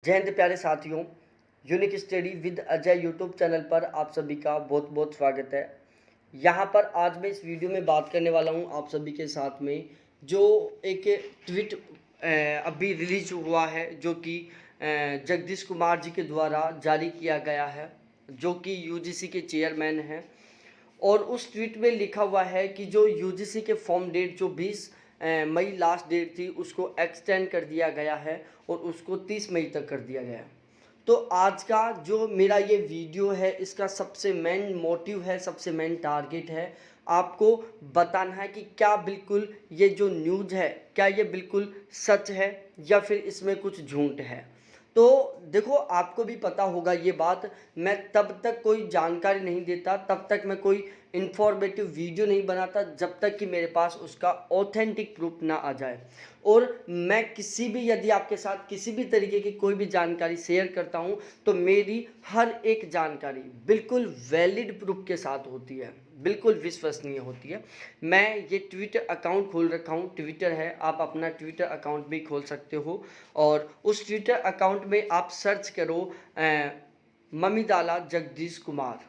जय हिंद प्यारे साथियों। Unique study with Ajay YouTube channel पर आप सभी का बहुत बहुत स्वागत है। यहाँ पर आज मैं इस वीडियो में बात करने वाला हूँ आप सभी के साथ में जो एक ट्वीट अभी रिलीज हुआ है, जो कि जगदीश कुमार जी के द्वारा जारी किया गया है, जो कि यूजीसी के चेयरमैन हैं। और उस ट्वीट में लिखा हुआ है कि जो यूजीसी के फॉर्म डेट जो 20 मई लास्ट डेट थी, उसको एक्सटेंड कर दिया गया है और उसको 30 मई तक कर दिया गया है। तो आज का जो मेरा ये वीडियो है, इसका सबसे मेन मोटिव है, सबसे मेन टारगेट है, आपको बताना है कि क्या बिल्कुल ये जो न्यूज़ है, क्या ये बिल्कुल सच है या फिर इसमें कुछ झूठ है। तो देखो, आपको भी पता होगा ये बात, मैं तब तक कोई जानकारी नहीं देता, तब तक मैं कोई इन्फॉर्मेटिव वीडियो नहीं बनाता जब तक कि मेरे पास उसका ऑथेंटिक प्रूफ ना आ जाए। और मैं किसी भी, यदि आपके साथ किसी भी तरीके की कोई भी जानकारी शेयर करता हूँ, तो मेरी हर एक जानकारी बिल्कुल वैलिड प्रूफ के साथ होती है, बिल्कुल विश्वसनीय होती है। मैं ये ट्विटर अकाउंट खोल रखा हूँ, ट्विटर है, आप अपना ट्विटर अकाउंट भी खोल सकते हो। और उस ट्विटर अकाउंट में आप सर्च करो ममिदाला जगदीश कुमार,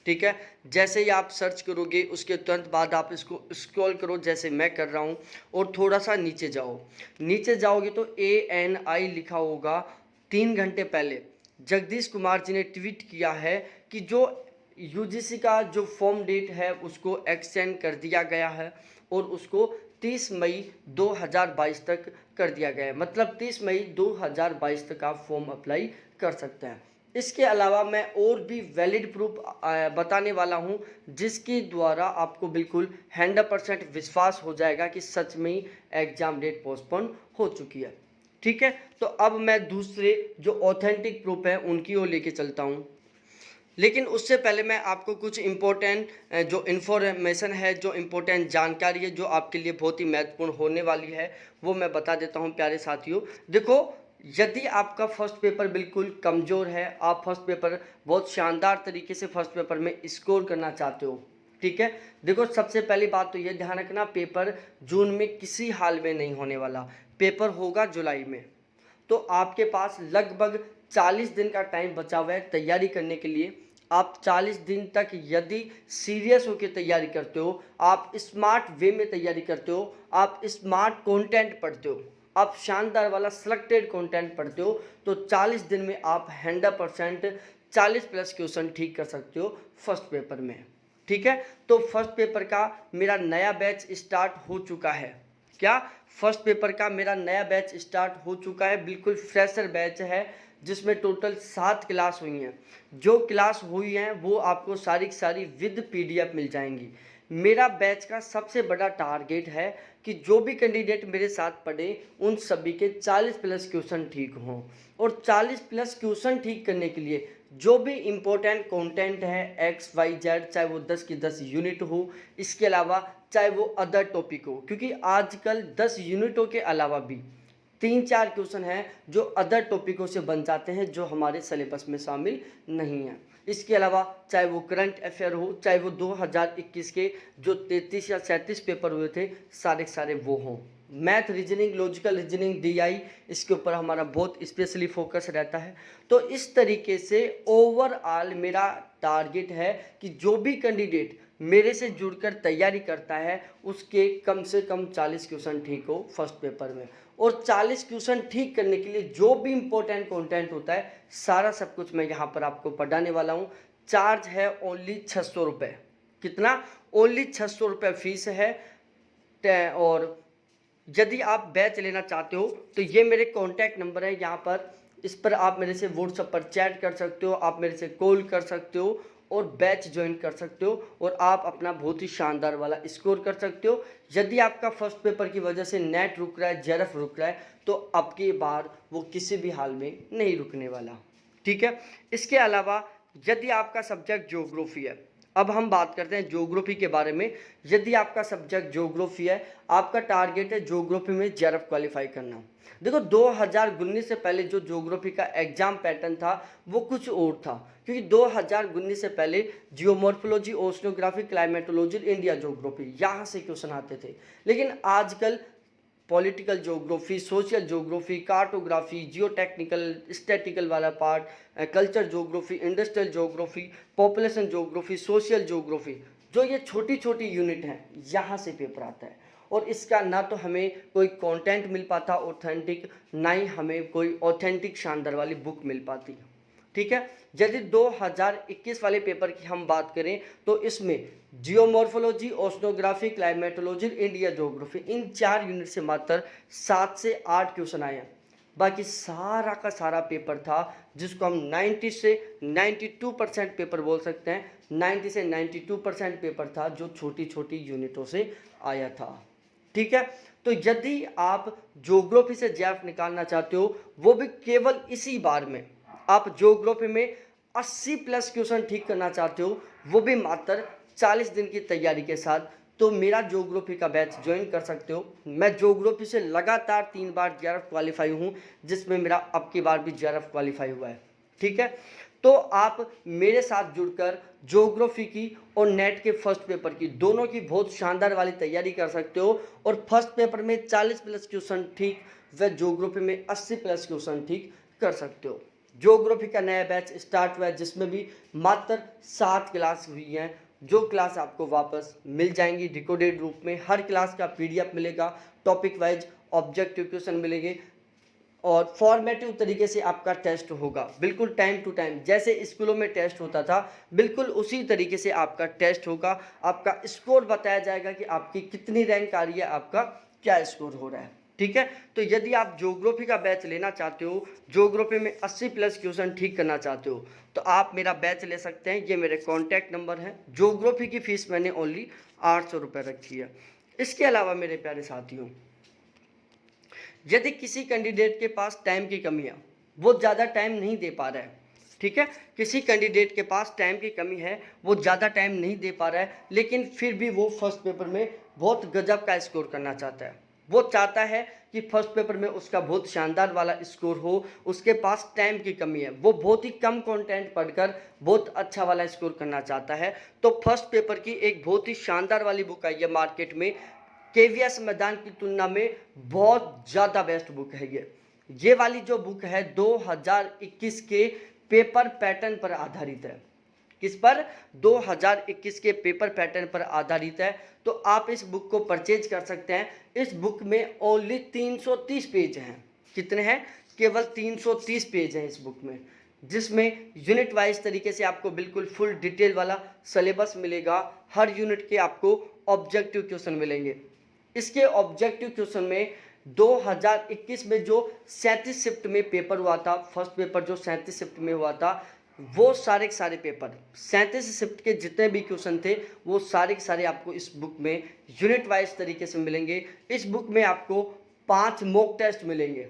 ठीक है। जैसे ही आप सर्च करोगे, उसके तुरंत बाद आप इसको स्क्रॉल करो जैसे मैं कर रहा हूँ, और थोड़ा सा नीचे जाओ। नीचे जाओगे तो ANI लिखा होगा। 3 घंटे पहले जगदीश कुमार जी ने ट्वीट किया है कि जो यूजीसी का जो फॉर्म डेट है उसको एक्सटेंड कर दिया गया है और उसको 30 मई 2022 तक कर दिया गया है। मतलब 30 मई 2022 तक आप फॉर्म अप्लाई कर सकते हैं। इसके अलावा मैं और भी वैलिड प्रूफ बताने वाला हूं, जिसके द्वारा आपको बिल्कुल 100% विश्वास हो जाएगा कि सच में ही एग्जाम डेट पोस्टपोन हो चुकी है, ठीक है। तो अब मैं दूसरे जो ऑथेंटिक प्रूफ है उनकी ओर लेके चलता हूं। लेकिन उससे पहले मैं आपको कुछ इम्पोर्टेंट जो इन्फॉर्मेशन है, जो इम्पोर्टेंट जानकारी है, जो आपके लिए बहुत ही महत्वपूर्ण होने वाली है, वो मैं बता देता हूं प्यारे साथियों। देखो, यदि आपका फर्स्ट पेपर बिल्कुल कमज़ोर है, आप फर्स्ट पेपर बहुत शानदार तरीके से फर्स्ट पेपर में स्कोर करना चाहते हो, ठीक है। देखो, सबसे पहली बात तो ये ध्यान रखना, पेपर जून में किसी हाल में नहीं होने वाला, पेपर होगा जुलाई में। तो आपके पास लगभग 40 दिन का टाइम बचा हुआ है तैयारी करने के लिए। आप 40 दिन तक यदि सीरियस होकर तैयारी करते हो, आप स्मार्ट वे में तैयारी करते हो, आप स्मार्ट कंटेंट पढ़ते हो, आप शानदार वाला सिलेक्टेड कंटेंट पढ़ते हो, तो 40 दिन में आप 100% 40+ क्वेश्चन ठीक कर सकते हो फर्स्ट पेपर में, ठीक है। तो फर्स्ट पेपर का मेरा नया बैच स्टार्ट हो चुका है। क्या? फर्स्ट पेपर का मेरा नया बैच स्टार्ट हो चुका है, बिल्कुल फ्रेशर बैच है, जिसमें टोटल 7 क्लास हुई हैं। जो क्लास हुई हैं वो आपको सारी की सारी विद PDF मिल जाएंगी। मेरा बैच का सबसे बड़ा टारगेट है कि जो भी कैंडिडेट मेरे साथ पढ़े, उन सभी के 40+ क्वेश्चन ठीक हों। और 40+ क्वेश्चन ठीक करने के लिए जो भी इम्पोर्टेंट कंटेंट है XYZ, चाहे वो 10 की 10 यूनिट हो, इसके अलावा चाहे वो अदर टॉपिक हो, क्योंकि आजकल 10 यूनिटों के अलावा भी 3-4 क्वेश्चन हैं जो अदर टॉपिकों से बन जाते हैं, जो हमारे सिलेबस में शामिल नहीं हैं। इसके अलावा चाहे वो करंट अफेयर हो, चाहे वो 2021 के जो 33 या 37 पेपर हुए थे, सारे के सारे वो हों। Math, reasoning, logical reasoning, DI, इसके ऊपर हमारा बहुत स्पेशली फोकस रहता है। तो इस तरीके से ओवरऑल मेरा टारगेट है कि जो भी कैंडिडेट मेरे से जुड़कर तैयारी करता है, उसके कम से कम 40 क्वेश्चन ठीक हो फर्स्ट पेपर में। और 40 क्वेश्चन ठीक करने के लिए जो भी इम्पोर्टेंट कंटेंट होता है, सारा सब कुछ मैं यहाँ पर आपको पढ़ाने वाला हूँ। चार्ज है ओनली 600 रुपये। कितना? ओनली 600 रुपये फीस है। और यदि आप बैच लेना चाहते हो तो ये मेरे कॉन्टैक्ट नंबर है यहाँ पर, इस पर आप मेरे से व्हाट्सएप पर चैट कर सकते हो, आप मेरे से कॉल कर सकते हो और बैच ज्वाइन कर सकते हो, और आप अपना बहुत ही शानदार वाला स्कोर कर सकते हो। यदि आपका फर्स्ट पेपर की वजह से नेट रुक रहा है, JRF रुक रहा है, तो अब की बार वो किसी भी हाल में नहीं रुकने वाला, ठीक है। इसके अलावा यदि आपका सब्जेक्ट ज्योग्राफी है, अब हम बात करते हैं ज्योग्राफी के बारे में। यदि आपका सब्जेक्ट ज्योग्राफी है, आपका टारगेट है ज्योग्राफी में JRF क्वालिफाई करना। देखो, 2019 से पहले जो ज्योग्राफी का एग्जाम पैटर्न था वो कुछ और था, क्योंकि 2019 से पहले geomorphology, oceanography, climatology, India geography, यहाँ से क्वेश्चन आते थे। लेकिन आजकल political geography, social geography, cartography, geo technical, statical वाला part, culture geography, industrial geography, population geography, social geography, जो ये छोटी छोटी यूनिट हैं यहाँ से पेपर आता है। और इसका ना तो हमें कोई कंटेंट मिल पाता ऑथेंटिक, ना ही हमें कोई ऑथेंटिक शानदार वाली बुक मिल पाती। ठीक है, यदि 2021 वाले पेपर की हम बात करें तो इसमें geomorphology, oceanography, climatology, India geography, इन 4 यूनिट से मात्र 7 से 8 क्वेश्चन आए हैं। बाकी सारा का सारा पेपर था जिसको हम 90 से 92% पेपर बोल सकते हैं। 90 से 92% पेपर था जो छोटी छोटी यूनिटों से आया था। ठीक है, तो यदि आप ज्योग्राफी से जेएफ निकालना चाहते हो, वो भी केवल इसी बार में, आप ज्योग्राफी में 80 प्लस क्वेश्चन ठीक करना चाहते हो, वो भी मात्र 40 दिन की तैयारी के साथ, तो मेरा ज्योग्राफी का बैच ज्वाइन कर सकते हो। मैं ज्योग्राफी से लगातार 3 बार जेआरएफ क्वालिफाई हूँ, जिसमें मेरा अब की बार भी जेआरएफ क्वालिफाई हुआ है। ठीक है, तो आप मेरे साथ जुड़कर ज्योग्राफी की और नेट के फर्स्ट पेपर की, दोनों की बहुत शानदार वाली तैयारी कर सकते हो। और फर्स्ट पेपर में 40 प्लस क्वेश्चन ठीक व ज्योग्राफी में 80 प्लस क्वेश्चन ठीक कर सकते हो। ज्योग्राफी का नया बैच स्टार्ट हुआ है, जिसमें भी मात्र 7 क्लास हुई हैं, जो क्लास आपको वापस मिल जाएंगी रिकॉर्डेड रूप में। हर क्लास का पीडीएफ मिलेगा, टॉपिक वाइज ऑब्जेक्टिव क्वेश्चन मिलेंगे और फॉर्मेटिव तरीके से आपका टेस्ट होगा, बिल्कुल टाइम टू टाइम। जैसे स्कूलों में टेस्ट होता था, बिल्कुल उसी तरीके से आपका टेस्ट होगा। आपका स्कोर बताया जाएगा कि आपकी कितनी रैंक आ रही है, आपका क्या स्कोर हो रहा है। ठीक है, तो यदि आप ज्योग्राफी का बैच लेना चाहते हो, ज्योग्राफी में 80 प्लस क्वेश्चन ठीक करना चाहते हो, तो आप मेरा बैच ले सकते हैं। ये मेरे कॉन्टैक्ट नंबर है। ज्योग्राफी की फीस मैंने ओनली 800 रुपये रखी है। इसके अलावा मेरे प्यारे साथियों, यदि किसी कैंडिडेट के पास टाइम की कमी है, वो ज़्यादा टाइम नहीं दे पा रहा है, ठीक है, किसी कैंडिडेट के पास टाइम की कमी है, वो ज़्यादा टाइम नहीं दे पा रहा है, लेकिन फिर भी वो फर्स्ट पेपर में बहुत गजब का स्कोर करना चाहता है, वो चाहता है कि फर्स्ट पेपर में उसका बहुत शानदार वाला स्कोर हो, उसके पास टाइम की कमी है, वो बहुत ही कम कंटेंट पढ़कर बहुत अच्छा वाला स्कोर करना चाहता है, तो फर्स्ट पेपर की एक बहुत ही शानदार वाली बुक आई है मार्केट में। केवीएस मैदान की तुलना में बहुत ज़्यादा बेस्ट बुक है ये वाली जो बुक है 2021 के पेपर पैटर्न पर आधारित है। किस पर? 2021 के पेपर पैटर्न पर आधारित है। तो आप इस बुक को परचेज कर सकते हैं। इस बुक में ओनली 330 पेज हैं। कितने हैं? केवल 330 पेज हैं इस बुक में, जिसमें यूनिट वाइज तरीके से आपको बिल्कुल फुल डिटेल वाला सिलेबस मिलेगा। हर यूनिट के आपको ऑब्जेक्टिव क्वेश्चन मिलेंगे। इसके ऑब्जेक्टिव क्वेश्चन में 2021 में जो 37 शिफ्ट में पेपर हुआ था, फर्स्ट पेपर जो 37 शिफ्ट में हुआ था, वो सारे के सारे पेपर 37 शिफ्ट के जितने भी क्वेश्चन थे, वो सारे के सारे आपको इस बुक में यूनिट वाइज तरीके से मिलेंगे। इस बुक में आपको 5 मॉक टेस्ट मिलेंगे,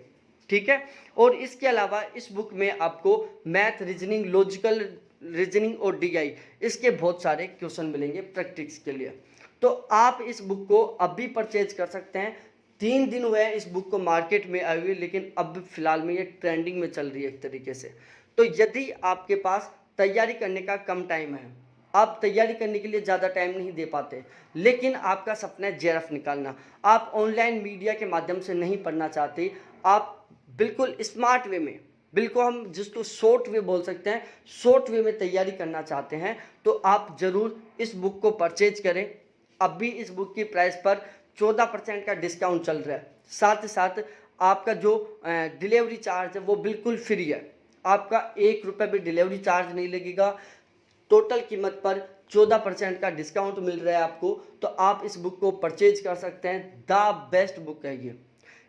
ठीक है। और इसके अलावा इस बुक में आपको मैथ, रीजनिंग, लॉजिकल रीजनिंग और डीआई, इसके बहुत सारे क्वेश्चन मिलेंगे प्रैक्टिस के लिए। तो आप इस बुक को अभी परचेज कर सकते हैं। 3 दिन हुए हैं इस बुक को मार्केट में आई हुई, लेकिन अब फिलहाल में ये ट्रेंडिंग में चल रही है एक तरीके से। तो यदि आपके पास तैयारी करने का कम टाइम है, आप तैयारी करने के लिए ज़्यादा टाइम नहीं दे पाते, लेकिन आपका सपना है जेआरएफ निकालना, आप ऑनलाइन मीडिया के माध्यम से नहीं पढ़ना चाहते, आप बिल्कुल स्मार्ट वे में, बिल्कुल हम जिसको शॉर्ट वे बोल सकते हैं, शॉर्ट वे में तैयारी करना चाहते हैं, तो आप ज़रूर इस बुक को परचेज करें। अभी इस बुक की प्राइस पर 14% का डिस्काउंट चल रहा है। साथ ही साथ आपका जो डिलीवरी चार्ज है वो बिल्कुल फ्री है। आपका 1 रुपये भी डिलीवरी चार्ज नहीं लगेगा। टोटल कीमत पर 14% का डिस्काउंट मिल रहा है आपको। तो आप इस बुक को परचेज कर सकते हैं। द बेस्ट बुक है ये,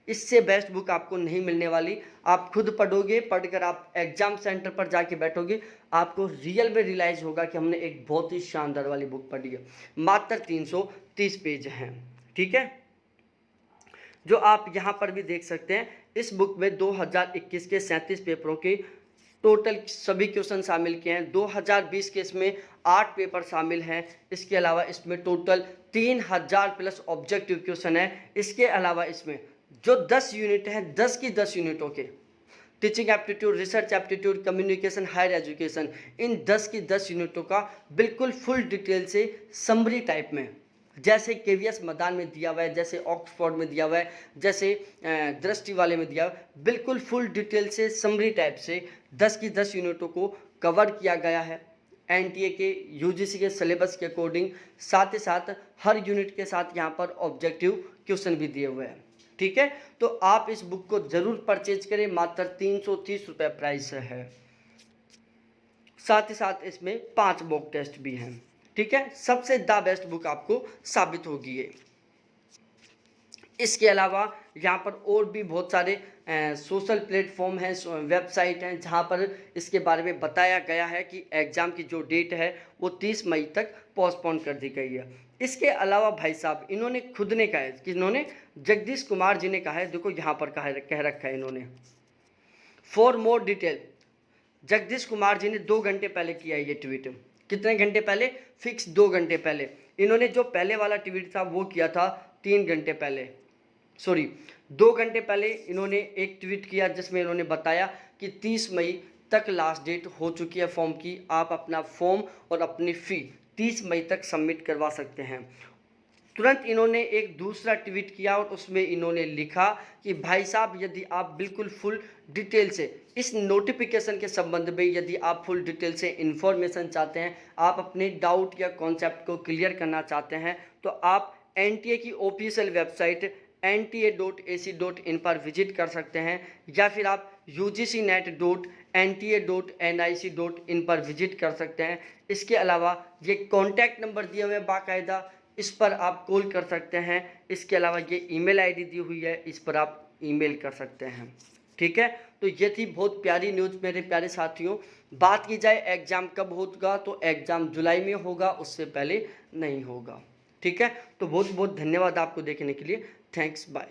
इससे बेस्ट बुक आपको नहीं मिलने वाली। आप खुद पढ़ोगे, पढ़कर आप एग्जाम सेंटर पर जाके बैठोगे, आपको रियल में रियलाइज होगा कि हमने एक बहुत ही शानदार वाली बुक पढ़ी है। मात्र 330 पेज हैं, ठीक है, जो आप यहाँ पर भी देख सकते हैं। इस बुक में 2021 के 37 पेपरों के टोटल सभी क्वेश्चन शामिल किए हैं। 2020 के इसमें 8 पेपर शामिल हैं। इसके अलावा इसमें टोटल 3000 प्लस ऑब्जेक्टिव क्वेश्चन है। इसके अलावा इसमें जो 10 यूनिट हैं, 10 की 10 यूनिटों के teaching aptitude, research aptitude, communication, higher education, इन 10 की 10 यूनिटों का बिल्कुल फुल डिटेल से समरी टाइप में जैसे केवीएस मैदान में दिया हुआ है, जैसे ऑक्सफोर्ड में दिया हुआ है, जैसे दृष्टि वाले में दिया हुआ है, बिल्कुल फुल डिटेल से समरी टाइप से 10 की 10 यूनिटों को कवर किया गया है एनटीए के यूजीसी के सिलेबस के अकॉर्डिंग। साथ ही साथ हर यूनिट के साथ यहाँ पर ऑब्जेक्टिव क्वेश्चन भी दिए हुए हैं। ठीक है, तो आप इस बुक को जरूर परचेज करें, मात्र 330 रुपये प्राइस है। साथ ही साथ इसमें 5 मॉक टेस्ट भी हैं। ठीक है, सबसे द बेस्ट बुक आपको साबित होगी ये। इसके अलावा यहाँ पर और भी बहुत सारे सोशल प्लेटफॉर्म हैं, वेबसाइट हैं, जहाँ पर इसके बारे में बताया गया है कि एग्ज़ाम की जो डेट है वो 30 मई तक पोस्टपोन कर दी गई है। इसके अलावा भाई साहब इन्होंने खुद ने कहा है कि इन्होंने जगदीश कुमार जी ने कहा है, देखो यहाँ पर कह रखा है इन्होंने, for more detail. Jagdish Kumar ji ने 2 घंटे पहले किया है ये ट्वीट। कितने घंटे पहले? फिक्स 2 घंटे पहले। इन्होंने जो पहले वाला ट्वीट था वो किया था 3 घंटे पहले, सॉरी 2 घंटे पहले इन्होंने एक ट्वीट किया जिसमें इन्होंने बताया कि 30 मई तक लास्ट डेट हो चुकी है फॉर्म की। आप अपना फॉर्म और अपनी फ़ी 30 मई तक सबमिट करवा सकते हैं। तुरंत इन्होंने एक दूसरा ट्वीट किया और उसमें इन्होंने लिखा कि भाई साहब, यदि आप बिल्कुल फुल डिटेल से इस नोटिफिकेशन के संबंध में यदि आप फुल डिटेल से इन्फॉर्मेशन चाहते हैं, आप अपने डाउट या कॉन्सेप्ट को क्लियर करना चाहते हैं, तो आप एनटीए की ऑफिशियल वेबसाइट nta.ac.in पर विजिट कर सकते हैं, या फिर आप ugcnet.nta.nic.in पर विजिट कर सकते हैं। इसके अलावा ये कॉन्टैक्ट नंबर दिए हुए हैं बाकायदा, इस पर आप कॉल कर सकते हैं। इसके अलावा ये ईमेल आईडी दी हुई है, इस पर आप ईमेल कर सकते हैं। ठीक है, तो ये थी बहुत प्यारी न्यूज़ मेरे प्यारे साथियों। बात की जाए एग्ज़ाम कब होगा, तो एग्ज़ाम जुलाई में होगा, उससे पहले नहीं होगा। ठीक है, तो बहुत बहुत धन्यवाद आपको देखने के लिए। Thanks, bye.